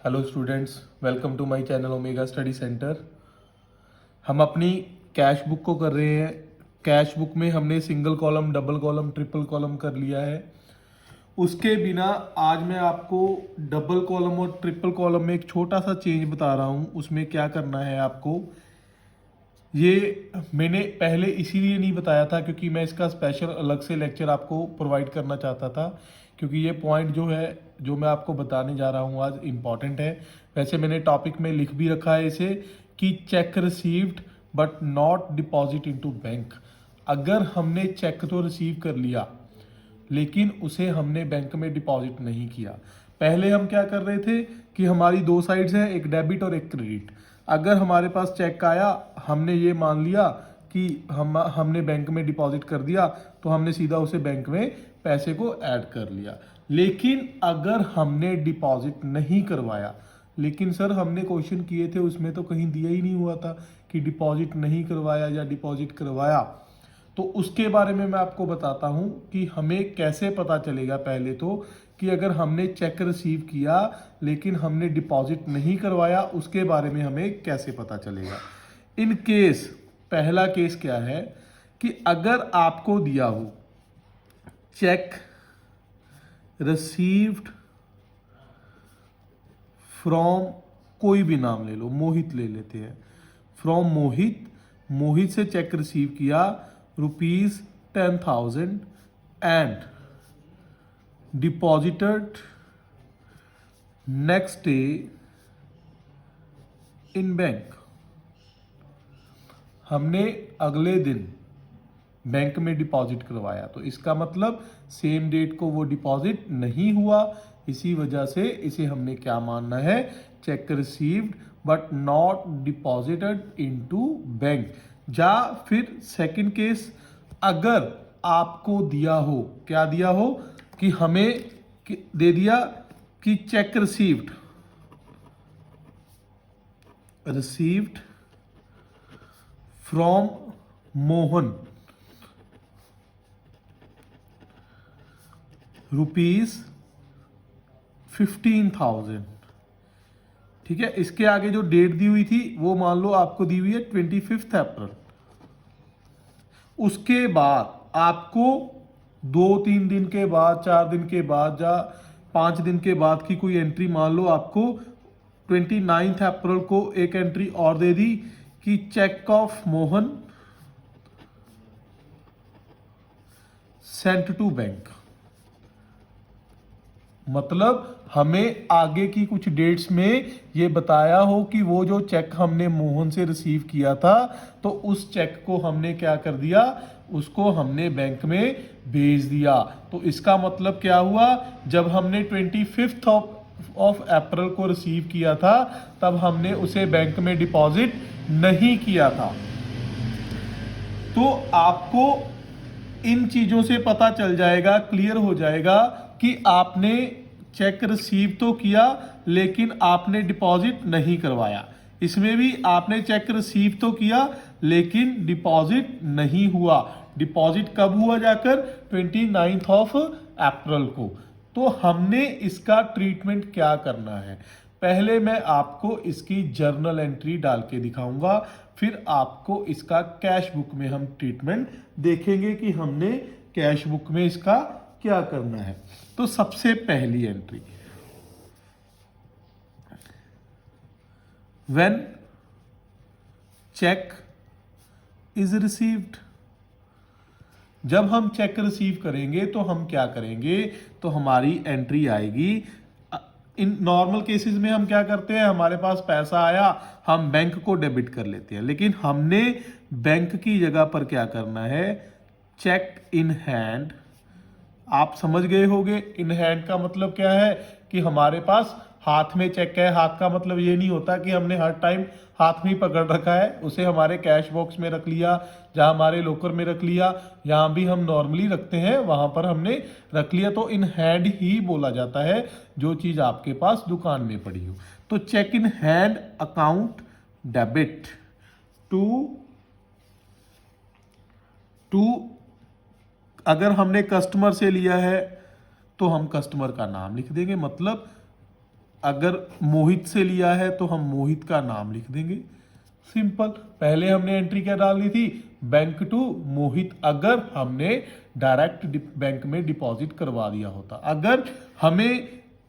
Hello students, welcome to my channel omega study centre. हम अपनी cash book को कर रहे हैं। कैश बुक में हमने single column, double column, triple column कर लिया है। उसके बिना आज मैं आपको डबल कॉलम और ट्रिपल कॉलम में एक छोटा सा चेंज बता रहा हूँ। उसमें क्या करना है आपको, ये मैंने पहले इसीलिए नहीं बताया था क्योंकि मैं इसका स्पेशल अलग से लेक्चर आपको प्रोवाइड करना चाहता था, क्योंकि ये पॉइंट जो है जो मैं आपको बताने जा रहा हूँ आज इम्पॉर्टेंट है। वैसे मैंने टॉपिक में लिख भी रखा है इसे कि cheque received but not deposit into bank. अगर हमने चेक तो रिसीव कर लिया लेकिन उसे हमने बैंक में डिपॉजिट नहीं किया। पहले हम क्या कर रहे थे कि हमारी दो साइड्स हैं, एक डेबिट और एक क्रेडिट। अगर हमारे पास चेक आया, हमने ये मान लिया कि हमने बैंक में डिपॉजिट कर दिया, तो हमने सीधा उसे बैंक में पैसे को ऐड कर लिया। लेकिन अगर हमने डिपॉजिट नहीं करवाया, लेकिन सर हमने क्वेश्चन किए थे उसमें तो कहीं दिया ही नहीं हुआ था कि डिपॉजिट नहीं करवाया या डिपॉजिट करवाया, तो उसके बारे में मैं आपको बताता हूं कि हमें कैसे पता चलेगा। पहले तो कि अगर हमने चेक रिसीव किया लेकिन हमने डिपॉजिट नहीं करवाया, उसके बारे में हमें कैसे पता चलेगा। इन केस पहला केस क्या है कि अगर आपको दिया हो चेक रिसीव्ड फ्रॉम, कोई भी नाम ले लो, मोहित ले लेते हैं, फ्रॉम मोहित, मोहित से चेक रिसीव किया ₹10,000 and deposited next day in bank. हमने अगले दिन बैंक में डिपॉजिट करवाया, तो इसका मतलब सेम डेट को वो डिपॉजिट नहीं हुआ। इसी वजह से इसे हमने क्या मानना है, check received but not deposited into bank. या फिर सेकंड केस, अगर आपको दिया हो, क्या दिया हो कि हमें दे दिया कि चेक रिसीव्ड फ्रॉम मोहन ₹15,000। ठीक है, इसके आगे जो डेट दी हुई थी वो मान लो आपको दी हुई है 25 अप्रैल। उसके बाद आपको 2-3 दिन के बाद, 4 दिन के बाद या 5 दिन के बाद की कोई एंट्री, मान लो आपको 29 अप्रैल को एक एंट्री और दे दी कि check of Mohan sent to bank. मतलब हमें आगे की कुछ डेट्स में ये बताया हो कि वो जो चेक हमने मोहन से रिसीव किया था, तो उस चेक को हमने क्या कर दिया, उसको हमने बैंक में भेज दिया। तो इसका मतलब क्या हुआ, जब हमने 25 ऑफ अप्रैल को रिसीव किया था तब हमने उसे बैंक में डिपॉजिट नहीं किया था। तो आपको इन चीजों से पता चल जाएगा, क्लियर हो जाएगा कि आपने चेक रिसीव तो किया लेकिन आपने डिपॉजिट नहीं करवाया। इसमें भी आपने चेक रिसीव तो किया लेकिन डिपॉजिट नहीं हुआ। डिपॉजिट कब हुआ जाकर, 29 अप्रैल को। तो हमने इसका ट्रीटमेंट क्या करना है, पहले मैं आपको इसकी जर्नल एंट्री डाल के दिखाऊंगा, फिर आपको इसका कैश बुक में हम ट्रीटमेंट देखेंगे कि हमने कैश बुक में इसका क्या करना है। तो सबसे पहली entry, when cheque is received. जब हम चेक रिसीव करेंगे तो हम क्या करेंगे, तो हमारी एंट्री आएगी। इन नॉर्मल केसेस में हम क्या करते हैं, हमारे पास पैसा आया, हम बैंक को डेबिट कर लेते हैं, लेकिन हमने बैंक की जगह पर क्या करना है, चेक इन हैंड। आप समझ गए होंगे, इन हैंड का मतलब क्या है कि हमारे पास हाथ में चेक है। हाथ का मतलब ये नहीं होता कि हमने हर टाइम हाथ में ही पकड़ रखा है, उसे हमारे कैश बॉक्स में रख लिया, जहां हमारे लॉकर में रख लिया, जहां भी हम नॉर्मली रखते हैं वहां पर हमने रख लिया। तो इन हैंड ही बोला जाता है जो चीज आपके पास दुकान में पड़ी हो। तो cheque in hand account debit to अगर हमने कस्टमर से लिया है तो हम कस्टमर का नाम लिख देंगे, मतलब अगर मोहित से लिया है तो हम मोहित का नाम लिख देंगे, सिंपल। पहले हमने एंट्री क्या डालनी थी, बैंक टू मोहित, अगर हमने डायरेक्ट बैंक में डिपॉजिट करवा दिया होता। अगर हमें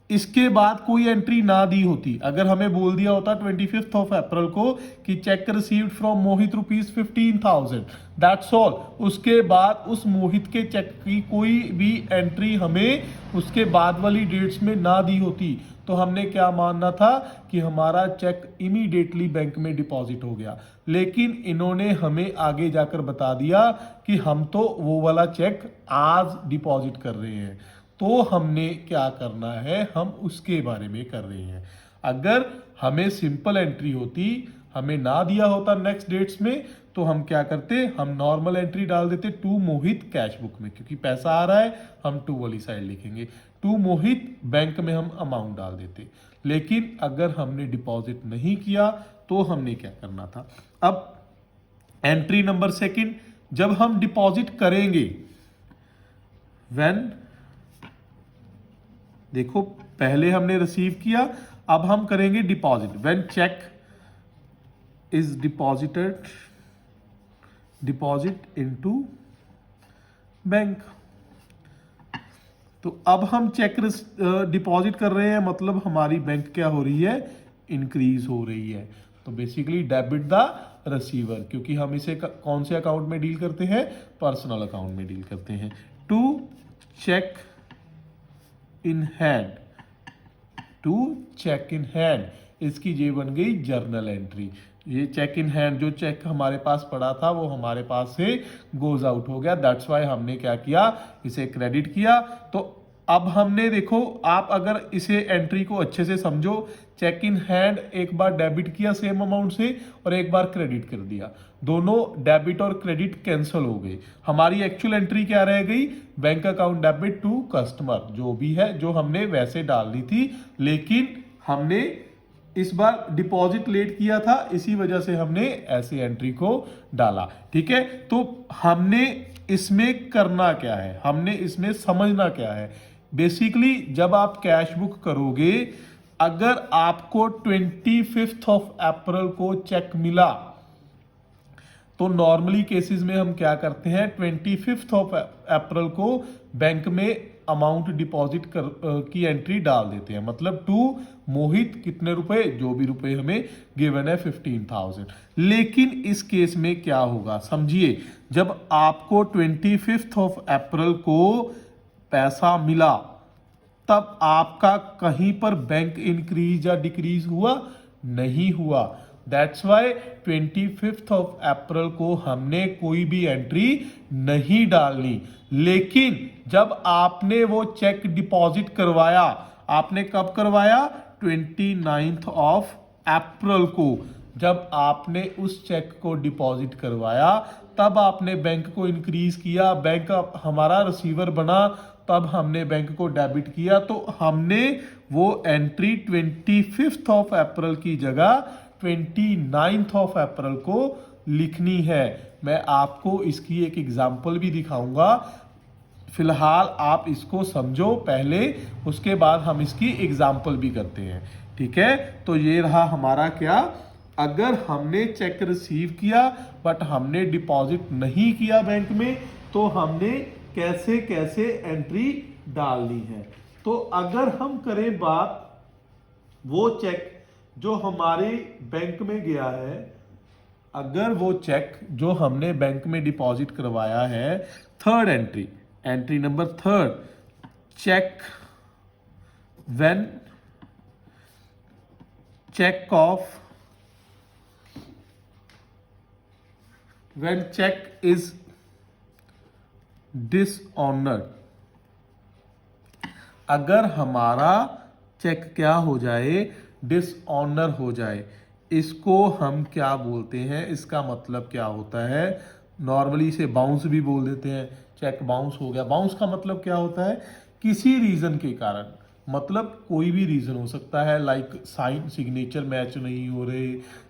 इसके बाद कोई एंट्री ना दी होती, अगर हमें बोल दिया होता 25 ऑफ अप्रैल को कि cheque received from Mohit ₹15,000, that's all, उसके बाद उस मोहित के चेक की कोई भी एंट्री हमें उसके बाद वाली डेट्स में ना दी होती, तो हमने क्या मानना था कि हमारा चेक इमीडिएटली बैंक में डिपॉजिट हो गया। लेकिन इन्होंने हमें आगे जाकर बता दिया कि हम तो वो वाला चेक आज डिपॉजिट कर रहे हैं, तो हमने क्या करना है, हम उसके बारे में कर रहे हैं। अगर हमें सिंपल एंट्री होती, हमें ना दिया होता नेक्स्ट डेट्स में, तो हम क्या करते, हम नॉर्मल एंट्री डाल देते टू मोहित कैश बुक में, क्योंकि पैसा आ रहा है हम टू वाली साइड लिखेंगे, टू मोहित बैंक में हम अमाउंट डाल देते। लेकिन अगर हमने डिपॉजिट नहीं किया तो हमने क्या करना था। अब एंट्री नंबर सेकंड, जब हम डिपॉजिट करेंगे, व्हेन, देखो पहले हमने रिसीव किया, अब हम करेंगे deposit. When cheque is deposit into bank, तो अब हम चेक डिपॉजिट कर रहे हैं, मतलब हमारी बैंक क्या हो रही है, इंक्रीज हो रही है। तो बेसिकली डेबिट द रिसीवर, क्योंकि हम इसे कौन से अकाउंट में डील करते हैं, पर्सनल अकाउंट में डील करते हैं। To check in hand, to check in hand, इसकी ये बन गई जर्नल एंट्री। ये चेक इन हैंड, जो चेक हमारे पास पड़ा था वो हमारे पास से गोज आउट हो गया, दैट्स वाई हमने क्या किया, इसे क्रेडिट किया। तो अब हमने देखो, आप अगर इसे एंट्री को अच्छे से समझो, चेक इन हैंड एक बार डेबिट किया सेम अमाउंट से और एक बार क्रेडिट कर दिया, दोनों डेबिट और क्रेडिट कैंसिल हो गए। हमारी एक्चुअल एंट्री क्या रह गई, bank account debit to customer, जो भी है, जो हमने वैसे डालनी थी, लेकिन हमने इस बार डिपॉजिट लेट किया था, इसी वजह से हमने ऐसी एंट्री को डाला। ठीक है, तो हमने इसमें करना क्या है, हमने इसमें समझना क्या है। बेसिकली जब आप कैश बुक करोगे, अगर आपको 25 ऑफ अप्रैल को चेक मिला, तो नॉर्मली केसेस में हम क्या करते हैं, 25 ऑफ अप्रैल को बैंक में अमाउंट डिपॉजिट की एंट्री डाल देते हैं, मतलब टू मोहित कितने रुपए, जो भी रुपए हमें गिवन है 15,000। लेकिन इस केस में क्या होगा समझिए, जब आपको 25 ऑफ अप्रैल को पैसा मिला, तब आपका कहीं पर बैंक इंक्रीज या डिक्रीज हुआ, नहीं हुआ। दैट्स वाई 25 ऑफ अप्रैल को हमने कोई भी एंट्री नहीं डालनी। लेकिन जब आपने वो चेक डिपॉजिट करवाया, आपने कब करवाया, 29 ऑफ अप्रैल को, जब आपने उस चेक को डिपॉजिट करवाया, तब आपने बैंक को इंक्रीज किया, बैंक हमारा रिसीवर बना, तब हमने बैंक को डेबिट किया। तो हमने वो एंट्री 25 ऑफ अप्रैल की जगह 29 ऑफ अप्रैल को लिखनी है। मैं आपको इसकी एक एग्जांपल भी दिखाऊंगा, फिलहाल आप इसको समझो पहले, उसके बाद हम इसकी एग्जांपल भी करते हैं। ठीक है, तो ये रहा हमारा क्या, अगर हमने चेक रिसीव किया बट हमने डिपॉजिट नहीं किया बैंक में, तो हमने कैसे कैसे एंट्री डालनी है। तो अगर हम करें बात, वो चेक जो हमारे बैंक में गया है, अगर वो चेक जो हमने बैंक में डिपॉजिट करवाया है, third entry, entry number third, check when check of when check is dishonored, अगर हमारा चेक क्या हो जाए, डिसऑनर हो जाए, इसको हम क्या बोलते हैं, इसका मतलब क्या होता है, नॉर्मली इसे बाउंस भी बोल देते हैं, चेक बाउंस हो गया। बाउंस का मतलब क्या होता है, किसी रीजन के कारण, मतलब कोई भी रीज़न हो सकता है, लाइक साइन सिग्नेचर मैच नहीं हो रहे,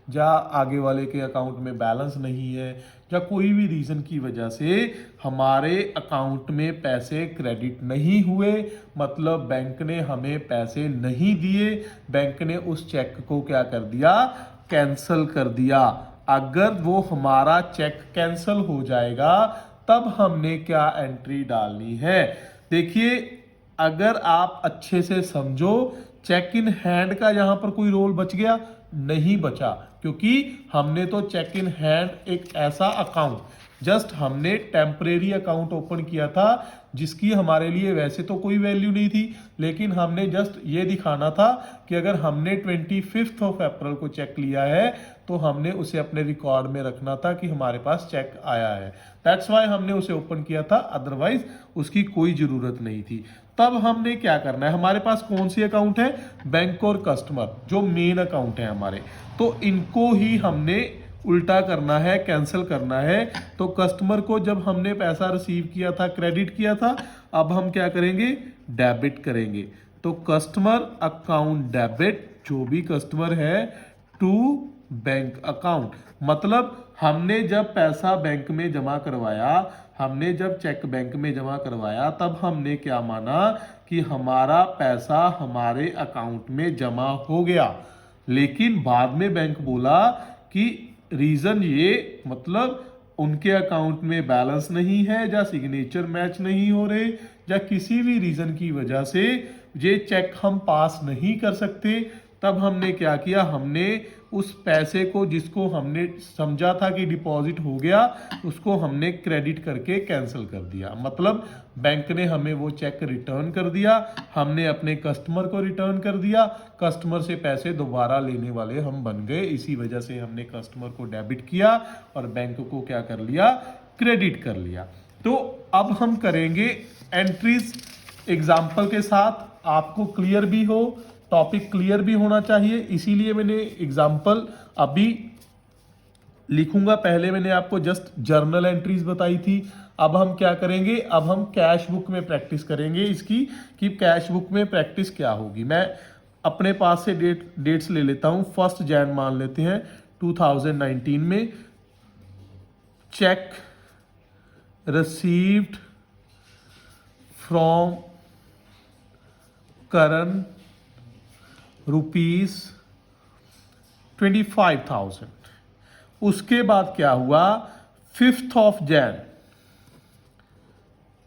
या आगे वाले के अकाउंट में बैलेंस नहीं है, या कोई भी रीज़न की वजह से हमारे अकाउंट में पैसे क्रेडिट नहीं हुए, मतलब बैंक ने हमें पैसे नहीं दिए, बैंक ने उस चेक को क्या कर दिया, कैंसल कर दिया। अगर वो हमारा चेक कैंसल हो जाएगा तब हमने क्या एंट्री डालनी है। देखिए, अगर आप अच्छे से समझो, चेक इन हैंड का यहां पर कोई रोल बच गया? नहीं बचा, क्योंकि हमने तो चेक इन हैंड एक ऐसा अकाउंट, जस्ट हमने टेम्परेरी अकाउंट ओपन किया था जिसकी हमारे लिए वैसे तो कोई वैल्यू नहीं थी, लेकिन हमने जस्ट ये दिखाना था कि अगर हमने 25 अप्रैल को चेक लिया है तो हमने उसे अपने रिकॉर्ड में रखना था कि हमारे पास चेक आया है। दैट्स वाई हमने उसे ओपन किया था, अदरवाइज उसकी कोई जरूरत नहीं थी। तब हमने क्या करना है, हमारे पास कौन सी अकाउंट है, बैंक और कस्टमर, जो मेन अकाउंट है हमारे, तो इनको ही हमने उल्टा करना है, कैंसिल करना है। तो कस्टमर को जब हमने पैसा रिसीव किया था, क्रेडिट किया था, अब हम क्या करेंगे, डेबिट करेंगे। तो कस्टमर अकाउंट डेबिट, जो भी कस्टमर है, टू बैंक अकाउंट, मतलब हमने जब पैसा बैंक में जमा करवाया, हमने जब चेक बैंक में जमा करवाया, तब हमने क्या माना कि हमारा पैसा हमारे अकाउंट में जमा हो गया। लेकिन बाद में बैंक बोला कि रीजन ये, मतलब उनके अकाउंट में बैलेंस नहीं है, या सिग्नेचर मैच नहीं हो रहे, या किसी भी रीजन की वजह से ये चेक हम पास नहीं कर सकते। तब हमने क्या किया, हमने उस पैसे को जिसको हमने समझा था कि डिपॉजिट हो गया, उसको हमने क्रेडिट करके कैंसिल कर दिया। मतलब बैंक ने हमें वो चेक रिटर्न कर दिया, हमने अपने कस्टमर को रिटर्न कर दिया, कस्टमर से पैसे दोबारा लेने वाले हम बन गए। इसी वजह से हमने कस्टमर को डेबिट किया और बैंक को क्या कर लिया, क्रेडिट कर लिया। तो अब हम करेंगे एंट्रीज एग्जाम्पल के साथ, आपको क्लियर भी हो, टॉपिक क्लियर भी होना चाहिए, इसीलिए मैंने एग्जाम्पल अभी लिखूंगा। पहले मैंने आपको जस्ट जर्नल एंट्रीज बताई थी, अब हम क्या करेंगे, अब हम कैश बुक में प्रैक्टिस करेंगे इसकी, कि कैश बुक में प्रैक्टिस क्या होगी। मैं अपने पास से डेट्स ले लेता हूं। 1 जनवरी मान लेते हैं 2019 में, चेक रिसीव्ड फ्रॉम करण ₹25,000। उसके बाद क्या हुआ, 5 जनवरी,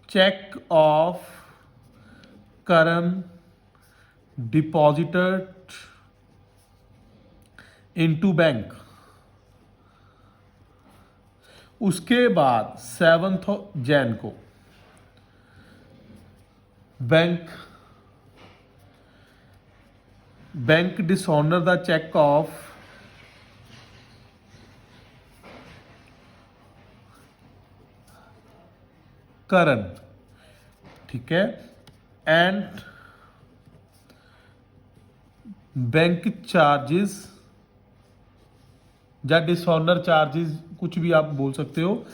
cheque of Karan deposited into bank. उसके बाद 7 जनवरी को bank dishonour the cheque of Karan, ठीक है, एंड बैंक चार्जेस या डिसऑनर चार्जेस, कुछ भी आप बोल सकते हो,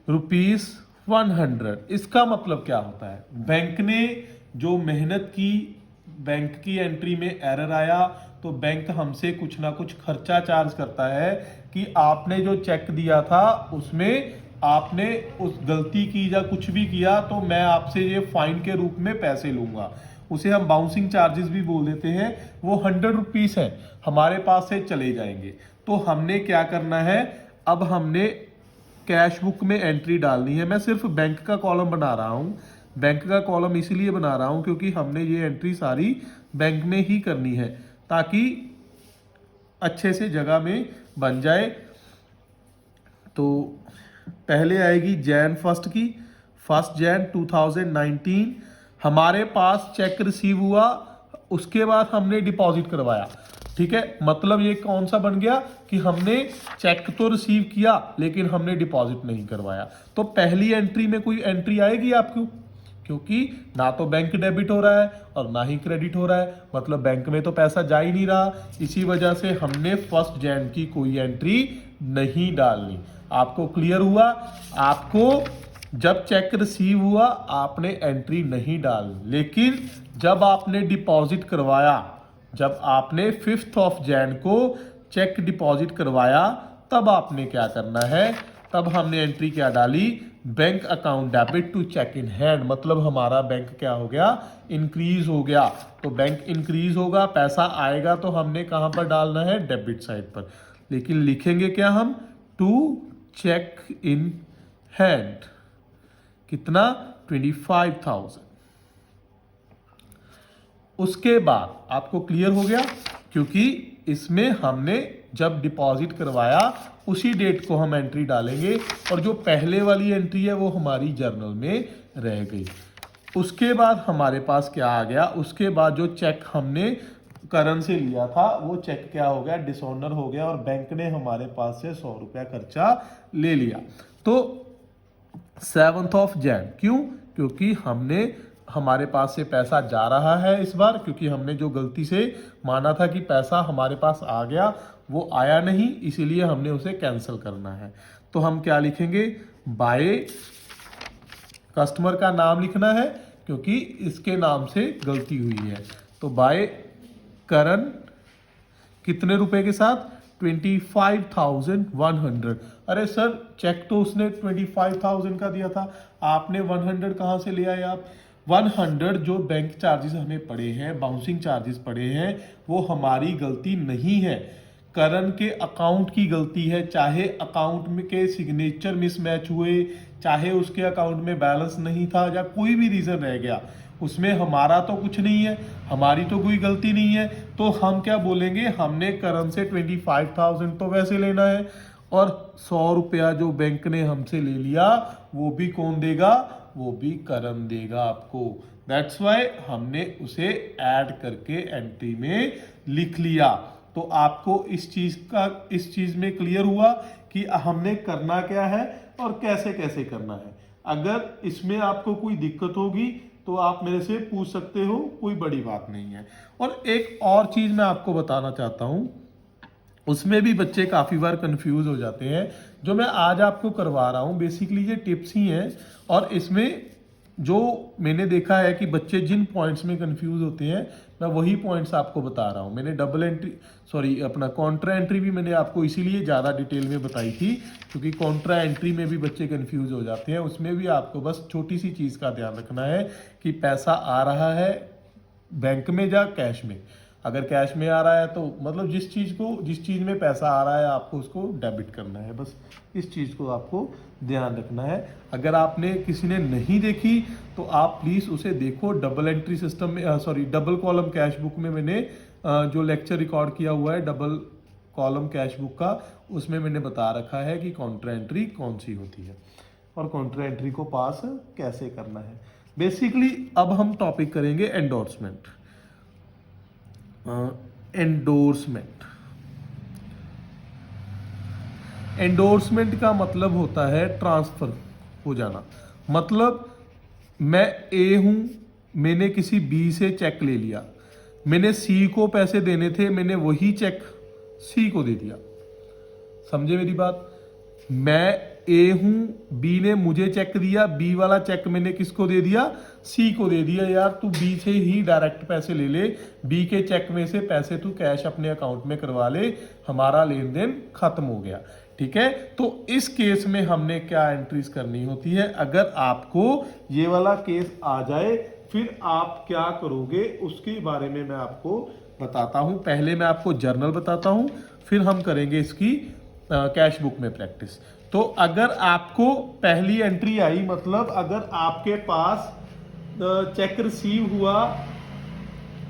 ₹100। इसका मतलब क्या होता है, बैंक ने जो मेहनत की, बैंक की एंट्री में एरर आया तो बैंक हमसे कुछ ना कुछ खर्चा चार्ज करता है कि आपने जो चेक दिया था उसमें आपने उस गलती की या कुछ भी किया तो मैं आपसे ये फाइन के रूप में पैसे लूंगा। उसे हम बाउंसिंग चार्जेस भी बोल देते हैं। वो ₹100 है, हमारे पास से चले जाएंगे। तो हमने क्या करना है, अब हमने कैश बुक में एंट्री डालनी है। मैं सिर्फ बैंक का कॉलम बना रहा हूं। बैंक का कॉलम इसीलिए बना रहा हूं क्योंकि हमने ये एंट्री सारी बैंक में ही करनी है ताकि अच्छे से जगह में बन जाए। तो पहले आएगी जैन फर्स्ट की, 1 जनवरी 2019 हमारे पास चेक रिसीव हुआ, उसके बाद हमने डिपॉजिट करवाया। ठीक है, मतलब ये कौन सा बन गया कि हमने चेक तो रिसीव किया लेकिन हमने डिपॉजिट नहीं करवाया। तो पहली एंट्री में कोई एंट्री आएगी आपको, क्योंकि ना तो बैंक डेबिट हो रहा है और ना ही क्रेडिट हो रहा है, मतलब बैंक में तो पैसा जा ही नहीं रहा। इसी वजह से हमने 1 जनवरी की कोई एंट्री नहीं डालनी। आपको क्लियर हुआ? आपको जब चेक रिसीव हुआ आपने एंट्री नहीं डाल, लेकिन जब आपने डिपॉजिट करवाया, जब आपने 5th ऑफ जैन को चेक डिपॉजिट करवाया, तब आपने क्या करना है, तब हमने एंट्री क्या डाली, bank account debit to check in hand. मतलब हमारा बैंक क्या हो गया, इंक्रीज हो गया। तो बैंक इंक्रीज होगा, पैसा आएगा तो हमने कहां पर डालना है, डेबिट साइड पर। लेकिन लिखेंगे क्या हम, टू चेक इन हैंड। कितना, 25,000। उसके बाद आपको क्लियर हो गया, क्योंकि इसमें हमने जब डिपॉजिट करवाया उसी डेट को हम एंट्री डालेंगे, और जो पहले वाली एंट्री है वो हमारी जर्नल में रह गई। उसके बाद हमारे पास क्या आ गया, उसके बाद जो चेक हमने करण से लिया था वो चेक क्या हो गया, डिसऑनर हो गया, और बैंक ने हमारे पास से 100 रुपया खर्चा ले लिया। तो 7th ऑफ जैन, क्यों, क्योंकि हमने, हमारे पास से पैसा जा रहा है इस बार, क्योंकि हमने जो गलती से माना था कि पैसा हमारे पास आ गया वो आया नहीं, इसीलिए हमने उसे कैंसिल करना है। तो हम क्या लिखेंगे, बाय, कस्टमर का नाम लिखना है क्योंकि इसके नाम से गलती हुई है। तो बाय करण, कितने रुपए के साथ, 25,100। अरे सर चेक तो उसने 25,000 का दिया था, आपने 100 कहाँ से ले आए आप। 100 जो बैंक चार्जेस हमें पड़े हैं, बाउंसिंग चार्जेस पड़े हैं, वो हमारी गलती नहीं है, करण के अकाउंट की गलती है। चाहे अकाउंट में के सिग्नेचर मिसमैच हुए, चाहे उसके अकाउंट में बैलेंस नहीं था, या कोई भी रीजन रह गया, उसमें हमारा तो कुछ नहीं है, हमारी तो कोई गलती नहीं है। तो हम क्या बोलेंगे, हमने करण से 25,000 तो वैसे लेना है, और 100 रुपया जो बैंक ने हमसे ले लिया वो भी कौन देगा, वो भी करण देगा आपको। दैट्स वाई हमने उसे ऐड करके एंट्री में लिख लिया। तो आपको इस चीज में क्लियर हुआ कि हमने करना क्या है और कैसे कैसे करना है। अगर इसमें आपको कोई दिक्कत होगी तो आप मेरे से पूछ सकते हो, कोई बड़ी बात नहीं है। और एक और चीज मैं आपको बताना चाहता हूं, उसमें भी बच्चे काफी बार कंफ्यूज हो जाते हैं। जो मैं आज आपको करवा रहा हूं बेसिकली ये टिप्स ही हैं, और इसमें जो मैंने देखा है कि बच्चे जिन पॉइंट्स में कंफ्यूज होते हैं, मैं वही पॉइंट्स आपको बता रहा हूं। मैंने डबल एंट्री, सॉरी अपना कॉन्ट्रा एंट्री भी मैंने आपको इसीलिए ज़्यादा डिटेल में बताई थी, क्योंकि कॉन्ट्रा एंट्री में भी बच्चे कंफ्यूज हो जाते हैं। उसमें भी आपको बस छोटी सी चीज़ का ध्यान रखना है कि पैसा आ रहा है बैंक में या कैश में। अगर कैश में आ रहा है तो मतलब जिस चीज़ में पैसा आ रहा है आपको उसको डेबिट करना है, बस इस चीज़ को आपको ध्यान रखना है। अगर आपने किसी ने नहीं देखी तो आप प्लीज़ उसे देखो। डबल एंट्री सिस्टम में, sorry double column cash book में मैंने जो लेक्चर रिकॉर्ड किया हुआ है डबल कॉलम कैश बुक का, उसमें मैंने बता रखा है कि काउंटर एंट्री कौन सी होती है और काउंटर एंट्री को पास कैसे करना है। बेसिकली अब हम टॉपिक करेंगे एंडोर्समेंट। एंडोर्समेंट का मतलब होता है ट्रांसफर हो जाना। मतलब मैं ए हूं, मैंने किसी बी से चेक ले लिया, मैंने सी को पैसे देने थे, मैंने वही चेक सी को दे दिया। समझे मेरी बात। मैं ए हूं, बी ने मुझे चेक दिया, बी वाला चेक मैंने किसको दे दिया, सी को दे दिया। यार तू बी से ही डायरेक्ट पैसे ले ले, बी के चेक में से पैसे तू कैश अपने अकाउंट में करवा ले, हमारा लेन देन खत्म हो गया। ठीक है, तो इस केस में हमने क्या एंट्रीज करनी होती है। अगर आपको ये वाला केस आ जाए फिर आप क्या करोगे उसके बारे में मैं आपको बताता हूं। पहले मैं आपको जर्नल बताता हूं, फिर हम करेंगे इसकी कैश बुक में प्रैक्टिस। तो अगर आपको पहली एंट्री आई, मतलब अगर आपके पास चेक रिसीव हुआ,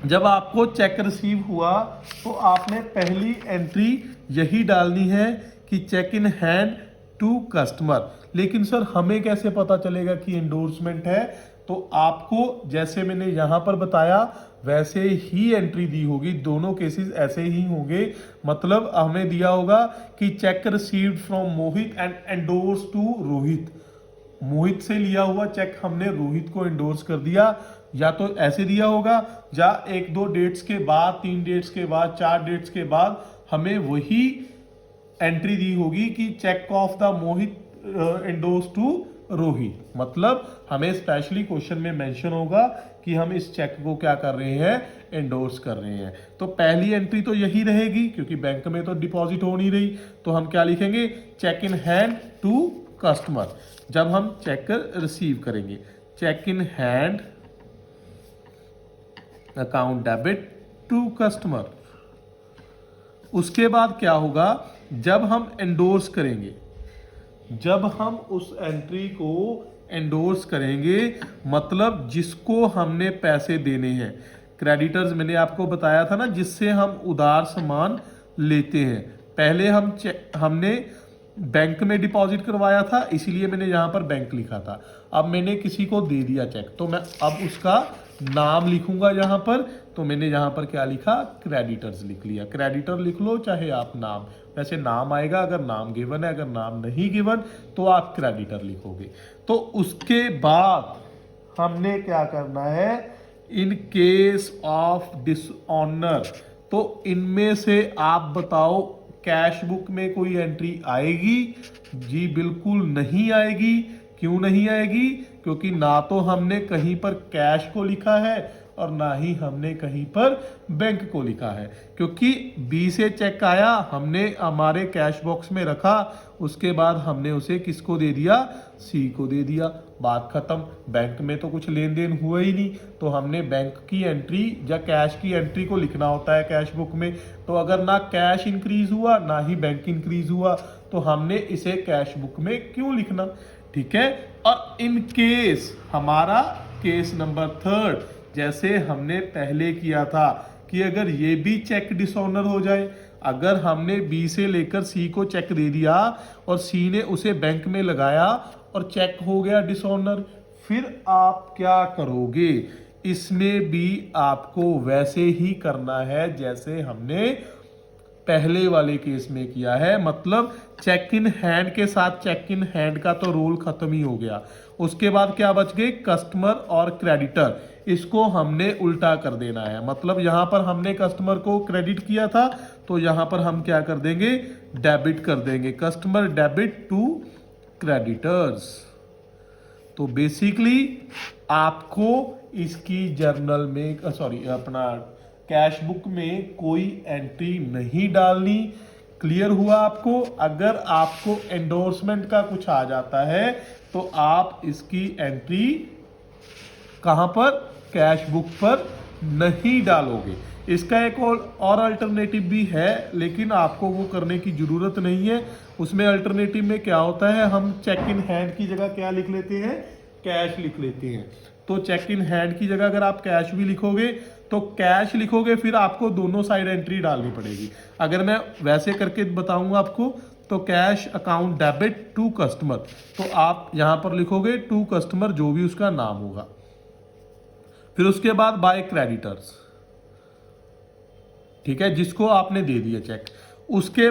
जब आपको चेक रिसीव हुआ तो आपने पहली एंट्री यही डालनी है कि check in hand to customer. लेकिन सर हमें कैसे पता चलेगा कि एंडोर्समेंट है। तो आपको जैसे मैंने यहां पर बताया वैसे ही एंट्री दी होगी, दोनों केसेस ऐसे ही होंगे। मतलब हमें दिया होगा कि cheque received from Mohit and endorse to Rohit. Mohit से लिया हुआ चेक हमने रोहित को एंडोर्स कर दिया, या तो ऐसे दिया होगा या 1-2 डेट्स के बाद, 3 डेट्स के बाद, 4 डेट्स के बाद हमें वही एंट्री दी होगी कि check of the Mohit endorse to Rohit. मतलब हमें स्पेशली क्वेश्चन में मेंशन होगा कि हम इस चेक को क्या कर रहे हैं, एंडोर्स कर रहे हैं। तो पहली एंट्री तो यही रहेगी क्योंकि बैंक में तो डिपॉजिट हो नहीं रही, तो हम क्या लिखेंगे, check in hand to customer. जब हम चेक रिसीव करेंगे, check in hand account debit to customer. उसके बाद क्या होगा, जब हम एंडोर्स करेंगे, जब हम उस एंट्री को एंडोर्स करेंगे, मतलब जिसको हमने पैसे देने हैं, क्रेडिटर्स मैंने आपको बताया था ना, जिससे हम उधार सामान लेते हैं। पहले हमने बैंक में डिपॉजिट करवाया था, इसीलिए मैंने यहां पर बैंक लिखा था। अब मैंने किसी को दे दिया चेक, तो मैं अब उसका नाम लिखूंगा यहां पर। तो मैंने यहां पर क्या लिखा, क्रेडिटर्स लिख लिया। क्रेडिटर लिख लो चाहे आप नाम, वैसे नाम आएगा अगर नाम गिवन है, अगर नाम नहीं गिवन तो आप क्रेडिटर लिखोगे। तो उसके बाद हमने क्या करना है, इन केस ऑफ डिसऑनर, तो इनमें से आप बताओ कैश बुक में कोई एंट्री आएगी? जी बिल्कुल नहीं आएगी। क्यों नहीं आएगी? क्योंकि ना तो हमने कहीं पर कैश को लिखा है और ना ही हमने कहीं पर बैंक को लिखा है। क्योंकि बी से चेक आया, हमने हमारे कैश बॉक्स में रखा, उसके बाद हमने उसे किसको दे दिया, सी को दे दिया, बात खत्म। बैंक में तो कुछ लेन देन हुआ ही नहीं, तो हमने बैंक की एंट्री या कैश की एंट्री को लिखना होता है कैश बुक में। तो अगर ना कैश इंक्रीज हुआ ना ही बैंक इंक्रीज हुआ, तो हमने इसे कैश बुक में क्यों लिखना, ठीक है। और इन केस हमारा केस नंबर 3, जैसे हमने पहले किया था कि अगर ये भी चेक डिसऑनर हो जाए, अगर हमने बी से लेकर सी को चेक दे दिया और सी ने उसे बैंक में लगाया और चेक हो गया डिसऑनर, फिर आप क्या करोगे? इसमें भी आपको वैसे ही करना है जैसे हमने पहले वाले केस में किया है। मतलब चेक इन हैंड के साथ चेक इन हैंड का तो रोल खत्म ही हो गया। उसके बाद क्या बच गए, कस्टमर और क्रेडिटर। इसको हमने उल्टा कर देना है। मतलब यहां पर हमने कस्टमर को क्रेडिट किया था, तो यहां पर हम क्या कर देंगे, डेबिट कर देंगे। Customer debit to creditors. तो बेसिकली आपको इसकी जर्नल में अपना कैश बुक में कोई एंट्री नहीं डालनी। क्लियर हुआ आपको? अगर आपको एंडोर्समेंट का कुछ आ जाता है तो आप इसकी एंट्री कहां पर, कैश बुक पर नहीं डालोगे। इसका एक और अल्टरनेटिव भी है, लेकिन आपको वो करने की जरूरत नहीं है। उसमें अल्टरनेटिव में क्या होता है, हम चेक इन हैंड की जगह क्या लिख लेते हैं, कैश लिख लेते हैं। तो चेक इन हैंड की जगह अगर आप कैश भी लिखोगे तो कैश लिखोगे, फिर आपको दोनों साइड एंट्री डालनी पड़ेगी। अगर मैं वैसे करके बताऊंगा आपको, तो cash account debit to customer, तो आप यहां पर लिखोगे टू कस्टमर, जो भी उसका नाम होगा। फिर उसके बाद बाय क्रेडिटर्स, ठीक है, जिसको आपने दे दिया चेक। उसके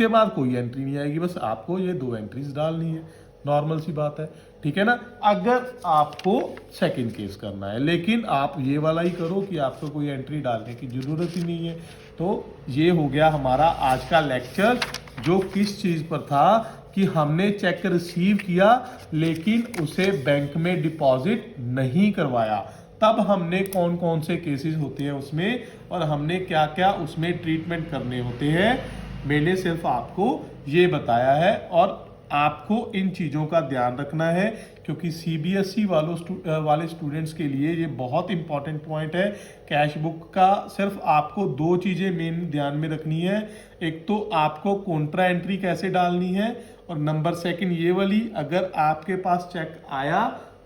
बाद कोई एंट्री नहीं आएगी, बस आपको ये 2 एंट्रीज डालनी है। नॉर्मल सी बात है, ठीक है ना। अगर आपको सेकंड केस करना है, लेकिन आप ये वाला ही करो कि आपको कोई एंट्री डालने की जरूरत ही नहीं है। तो ये हो गया हमारा आज का लेक्चर, जो किस चीज पर था कि हमने चेक रिसीव किया लेकिन उसे बैंक में डिपॉजिट नहीं करवाया। तब हमने कौन कौन से केसेस होते हैं उसमें, और हमने क्या क्या उसमें ट्रीटमेंट करने होते हैं, मैंने सिर्फ आपको ये बताया है। और आपको इन चीज़ों का ध्यान रखना है, क्योंकि सीबीएसई वाले स्टूडेंट्स के लिए ये बहुत इंपॉर्टेंट पॉइंट है। कैश बुक का सिर्फ आपको 2 चीज़ें मेन ध्यान में रखनी है। एक तो आपको कॉन्ट्रा एंट्री कैसे डालनी है, और नंबर 2 ये वाली, अगर आपके पास चेक आया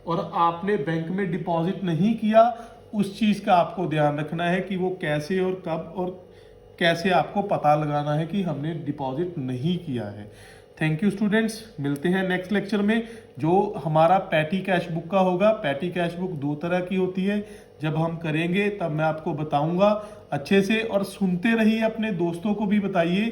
और आपने बैंक में डिपॉजिट नहीं किया, उस चीज़ का आपको ध्यान रखना है कि वो कैसे और कब और कैसे आपको पता लगाना है कि हमने डिपॉजिट नहीं किया है। थैंक यू स्टूडेंट्स, मिलते हैं नेक्स्ट लेक्चर में, जो हमारा पैटी कैश बुक का होगा। पैटी कैश बुक 2 तरह की होती है, जब हम करेंगे तब मैं आपको बताऊंगा अच्छे से। और सुनते रहिए, अपने दोस्तों को भी बताइए,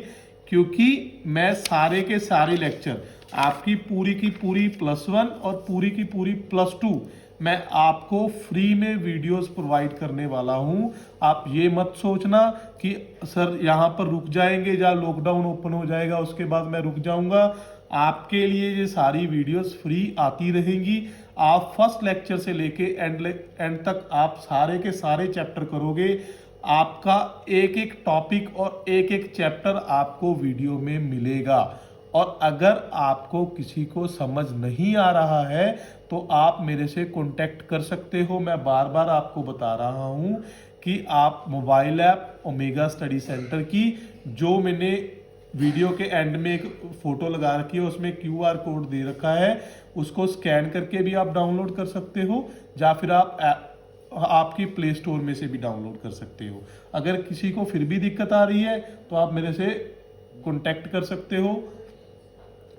क्योंकि मैं सारे के सारे लेक्चर आपकी पूरी की पूरी +1 और पूरी की पूरी +2 मैं आपको फ्री में वीडियोस प्रोवाइड करने वाला हूं। आप ये मत सोचना कि सर यहाँ पर रुक जाएंगे या लॉकडाउन ओपन हो जाएगा उसके बाद मैं रुक जाऊंगा। आपके लिए ये सारी वीडियोस फ्री आती रहेंगी। आप फर्स्ट लेक्चर से लेके एंड तक आप सारे के सारे चैप्टर करोगे। आपका एक एक टॉपिक और एक एक चैप्टर आपको वीडियो में मिलेगा। और अगर आपको किसी को समझ नहीं आ रहा है तो आप मेरे से कांटेक्ट कर सकते हो। मैं बार बार आपको बता रहा हूं कि आप mobile app omega study centre की, जो मैंने वीडियो के एंड में एक फोटो लगा रखी है, उसमें QR कोड दे रखा है, उसको स्कैन करके भी आप डाउनलोड कर सकते हो, या फिर आप आपकी प्ले स्टोर में से भी डाउनलोड कर सकते हो। अगर किसी को फिर भी दिक्कत आ रही है तो आप मेरे से कांटेक्ट कर सकते हो।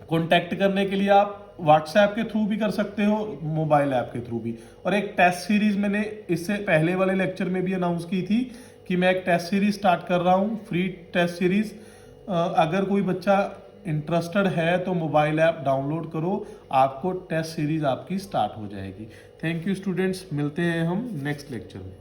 कांटेक्ट करने के लिए आप व्हाट्सएप के थ्रू भी कर सकते हो, मोबाइल ऐप के थ्रू भी। और एक टेस्ट सीरीज मैंने इससे पहले वाले लेक्चर में भी अनाउंस की थी कि मैं एक टेस्ट सीरीज स्टार्ट कर रहा हूँ, फ्री टेस्ट सीरीज। अगर कोई बच्चा इंटरेस्टेड है तो मोबाइल ऐप डाउनलोड करो, आपको टेस्ट सीरीज आपकी स्टार्ट हो जाएगी। थैंक यू स्टूडेंट्स, मिलते हैं हम नेक्स्ट लेक्चर में।